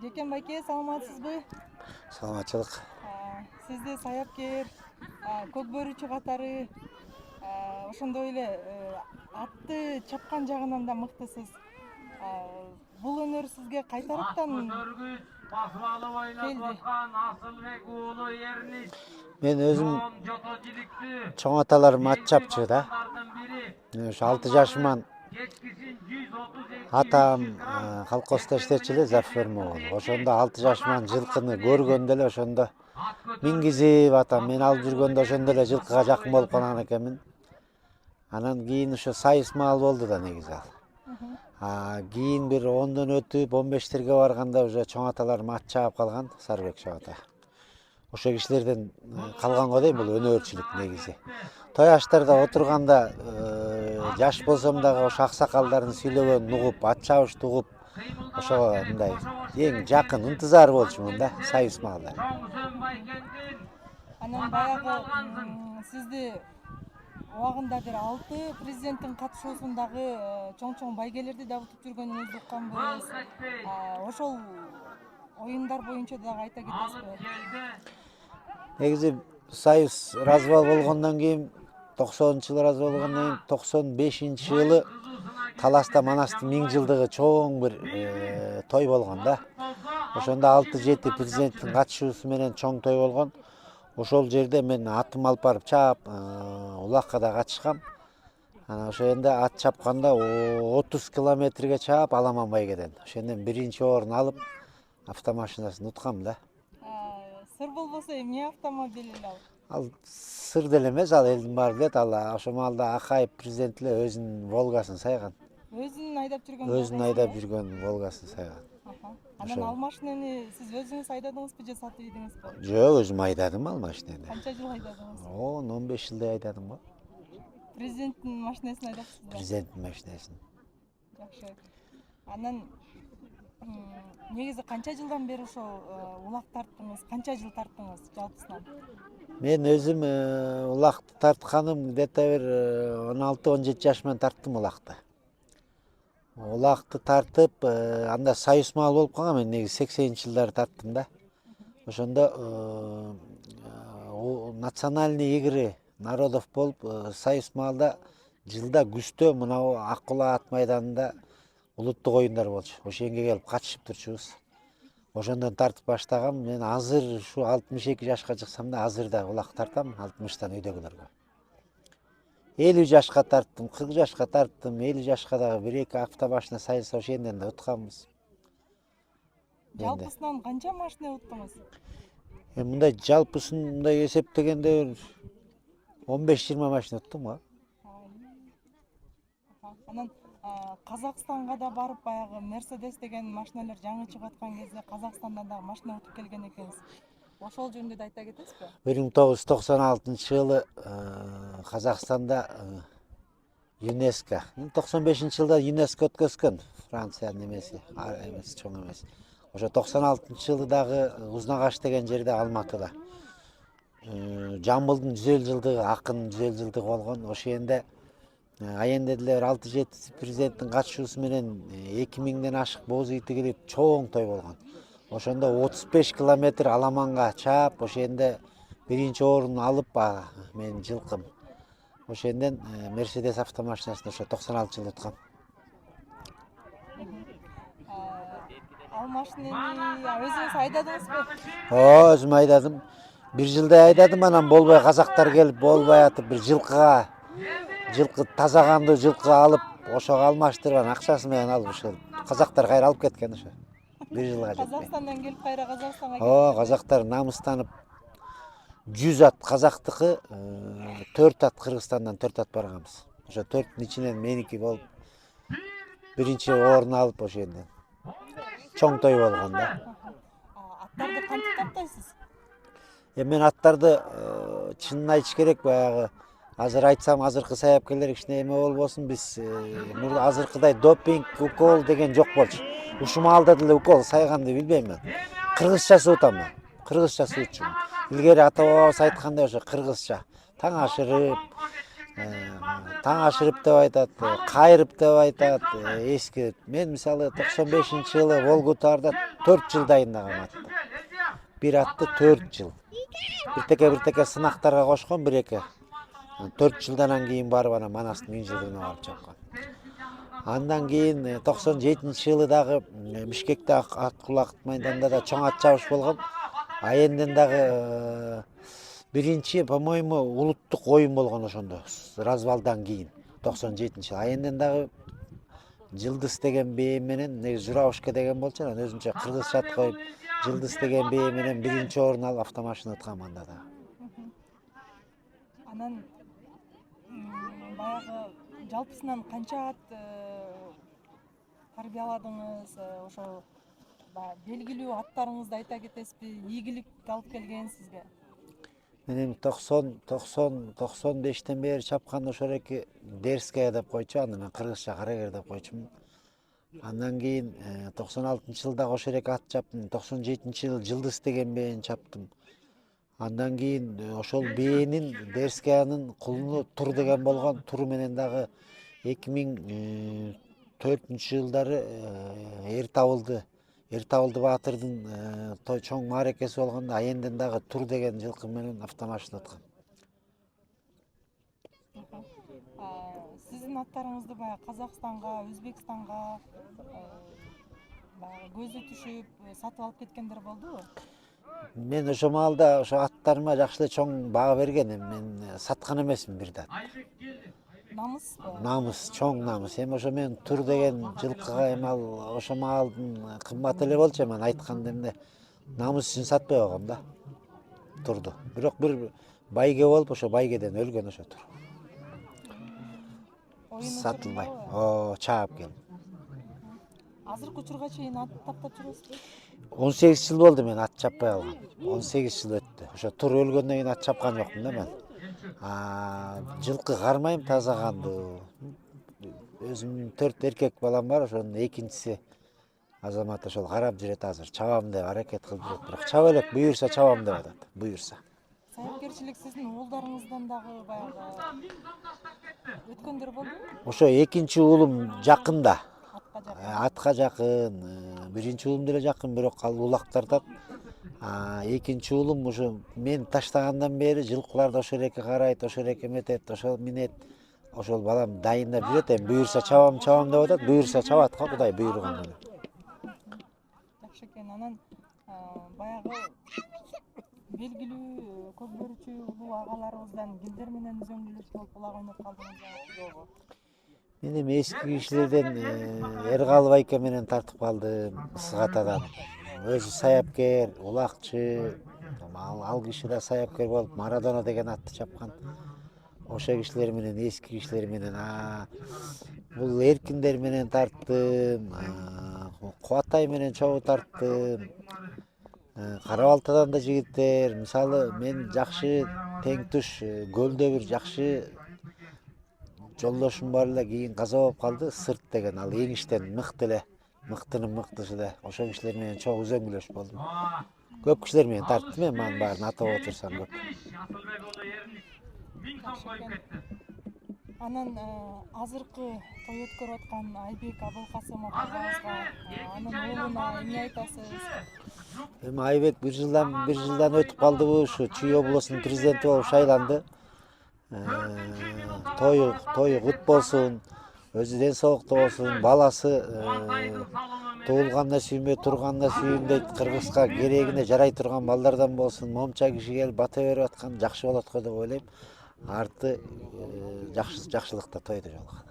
Жекен байке, саламатсызбы? Саламатчылык. Сизди саяпкер, көк бөрүчү катары, ошондой эле атты чапкан жагынан да мыктысыз. Бул өнөр сизге кайтараптан келди. Мен өзүм чоң аталарым ат чапчы да. Ошо 6 жашыман атам колхоздо иштечү эле Зафермо болуп. Ошондо 6 жашыман жылкыны көргөндө эле ошондо мингизип атам мен алып жүргөндө ошондо эле жылкыга жакын болуп калган экенмин. Анан кийин ошо сайыс маал болду да негизи ал. Кийин бир 10дон өтүп 15терге барганда уже чоң аталарым ат чаап калган, Сарбек чоң ата. Ошо кишилерден калган го дейм бул өнөрчүлүк негизи. Той аштарда отурганда жаш болсом дагы ошо аксакалдардын сүйлөгөнүн угуп, ат чабышты угуп, ошого мындай эң жакын ынтызар болчумун да сайыс маалдары. Анан баягы сизди убагында бир 6 президенттин катышуусундагы чоң байгелерди да утуп жүргөнүңүздү укканбыз. Ошол оюндар боюнча дагы айта кетесизби? Негизи Союз развал болгондон кийин 90-жылы развал болгондон кийин 95-жылы Таласта Манастын 1000 жылдыгы чоң бир той болгон да. Ошондо 6-7 президенттин катышуусу менен чоң той болгон. Ошол жерде мен атым алып барып чаап, улакка да катышкам. Анан ошо энди ат чапканда 30 километрге чаап аламан байгеден. Ошондон биринчи орун алып, автомашинасын уткам да. Сыр болбосо эмне автомобиль ал? Ал сыр деле эмес, ал элдин баары билет. Ал ошол маалда Акаев президент эле өзүнүн Волгасын сайган. Өзүн айдап жүргөн. Өзүн айдап жүргөн Волгасын сайган. Анан ал машинени сиз өзүңүз айдадыңызбы же сатып ийдиңизби? Жок, өзүм айдадым ал машинени. Канча жыл айдадыңыз? 10-15 жылдай айдадым го. Президенттин машинесин айдапсызбы? Президенттин машинесин. Жакшы. Анан негизи канча жылдан бери ошол улак тарттыңыз? Канча жыл тарттыңыз жалпысынан? Мен өзүм улакты тартканым где-то бир 16-17 жаш менен тарттым улакты. Улакты тартып, анда союз маал болуп калган, мен негизи 80-жылдары тарттым да. Ошондо национальный игры народов болуп, союз маалда жылда күздө мынау Аккула ат майданында улуттук оюндар болчу. Ошенге келип катышып турчубуз. Ошондон тартып баштагам. Мен азыр ушу 62 жашка чыксам да азыр да улак тартам 60тан үйдөгүлөргө. 50 жашка тарттым, 40 жашка тарттым, 50 жашка дагы 1-2 автомашина сайылса ошондон да утканбыз. Жалпысынан канча машина уттуңуз? Мындай жалпысын мындай эсептегенде 15-20 машина уттум го. Анан Казакстанга да барып баягы Мерседес деген машиналар жаңы чыгып аткан кезде Казакстандан дагы машина утуп келген экенсиз. Ошол жөнүндө да айта кетесизби? 1996-жылы Казакстанда ЮНЕСКО, 95-жылда ЮНЕСКО өткөзгөн, Франциянын эмеси, эмес чоң эмес. Ошо 96-жылы дагы Узнагаш деген жерде Алматыда. Жамбылдын 150 жылдыгы, акын 150 жылдыгы болгон. Ошондо аянда деле 6-7 президенттин катышуусу менен 2000ден ашык боз ити кирип чоң той болгон. Ошондо 35 километр аламанга чаап, ошондо биринчи орун алып менин жылкым. Ошондон Мерседес автомашинасын ошо 96-жылы уткам. Ал машинени өзүңүз айдадыңызбы? Өзүм айдадым. Бир жылдай айдадым, анан болбой казактар келип болбой атып бир жылкы таза кандуу жылкы алып, ошого алмаштырган акчасы менен алып ошо казактар кайра алып кеткен ошо. Бир жылга жетпей. Казакстандан келип кайра Казакстанга кетти. Казактар намыстанып 100 ат казактыкы, 4 ат Кыргызстандан 4 ат барганбыз. Ошо 4түн ичинен меники болуп биринчи орун алып ошондон чоң той болгон да. Аттарды кантип таптайсыз? Мен аттарды чынын айтыш керек, баягы азыр айтсам азыркы саяпкерлер кичине эме болбосун, биз азыркыдай допинг, укол деген жок болчу. Ушул маалда деле укол сайганды билбейм мен. Кыргызча суутам мен. Кыргызча суутчумун. Илгери ата бабабыз айткандай ошо кыргызча. Таң ашырып, таң ашырып деп айтат, кайрып деп айтат. Эски мен мисалы 95-жылы Волгутарда 4 жыл дайындагам атты. Бир атты 4 жыл. Биртеке сынактарга кошкон 1-2. 4 жылдан кийин барып ана Манастын 1000-жылдыгына барып чапкан. Андан кийин 97-жылы дагы Бишкекте Акбулак майданында да чоң ат чабыш болгон. Аенден дагы биринчи, по-моему, улуттук оюн болгон ошондо. Развалдан кийин 97-жылы. Аенден дагы Жылдыз деген бээ менен, негизи Журавушка деген болчу, анан өзүнчө кыргызча ат коюп, Жылдыз деген бээ менен биринчи орун алып автомашина ыткам анда да. Анан баягы жалпысынан канча ат тарбияладыңыз? Ошол белгилүү аттарыңызды айта кетесизби? Ийгилик алып келген сизге? Мен 95-тен бери чапкан ошол эки Дерская деп койчу, аны мен кыргызча Карагер деп койчумун. Андан кийин 96-жылда ошол эки ат чаптым. 97-жылы Жылдыз деген бээни чаптым. Андан кийин ошол бээнин Дерскаянын кулуну Тур деген болгон. Тур менен дагы 2004-жылдары Эртабылды Баатырдын чоң мааракеси болгондо Аенден дагы Тур деген жылкы менен автомашина ыткам. Сиздин аттарыңызды баягы Казакстанга, Өзбекстанга баягы көзү түшүп сатып алып кеткендер болдубу? Мен ошо маалда ошо аттарыма жакшы эле чоң баа бергенмин. Мен саткан эмесмин бир да. Намыспы? Намыс, чоң намыс. Эми ошо мен Тур деген жылкыга эми ал ошо маалдын кымбат эле болчу, мен айтканда эмне намыс үчүн сатпай койгом да Турду. Бирок бир байге болуп, ошо байгеден өлгөн ошо Тур. Сатылбай. Чаап келди. Азыркы учурга чейин ат таптап жүрөсүзбү? 18 жыл болду мен ат чаппай калгам. 18 жыл өттү. Ошо Тур өлгөндөн кийин ат чапкан жокмун да мен. Жылкы кармайм, таза кандуу. Өзүмдүн 4 эркек балам бар, ошонун экинчиси Азамат ошол карап жүрөт азыр. Чабам деп аракет кылып жүрөт, бирок чаба элек, буюрса чабам деп атат. Буюрса. Сайапкерчилик сиздин уулдарыңыздан дагы баягы өткөндөр болдубу? Ошо экинчи уулум жакында. Атка жакын. Атка жакын, биринчи уулум деле жакын, бирок ал улак тартат. Экинчи уулум ошо мен таштагандан бери жылкыларды ошол эки карайт, ошол эки эметет, ошол минет. Ошол балам дайындап жүрөт, эми буюрса чабам деп атат, буюрса чабат го Кудай буйруган менен. Жакшы экен. Анан баягы белгилүү көк бөрүчү улуу агаларыбыздан кимдер менен үзөңгүлөш болуп булак ойноп калдыңызбы, жокпу? Мен эми эски кишилерден Эргалы байке менен тартып калдым, Сыгатадан. Өзү саяпкер, улакчы. Ал киши да саяпкер болуп Марадона деген атты чапкан. Ошо кишилер менен, эски кишилер менен, бул эркиндер менен тарттым, Кубатай менен чогуу тарттым. Кара Балтадан да жигиттер, мисалы мен жакшы теңтүш көлдө бир жакшы жолдошум бар эле, кийин каза болуп калды, Сырт деген, ал эң иштен мыкты эле, мыктынын мыктысы эле. Ошо кишилер менен чогуу үзөңгүлөш болдум. Көп кишилер менен тарттым, эми анын баарын атап отурсам көп. Анан азыркы той өткөрүп аткан Айбек Абылкасымов агабызга, анын уулуна эмне айтасыз? Эми Айбек бир жылдан өтүп калдыбы, ушу Чүй облусунун президенти болуп шайланды. Тою кут болсун, өзү ден соолукта болсун, баласы туулганда сүйүнбөй, турганда сүйүн дейт. Кыргызга керегине жарай турган балдардан болсун, момча киши келип бата берип аткан жакшы болот го деп ойлойм. Арты жакшылыкта тойду жолугат.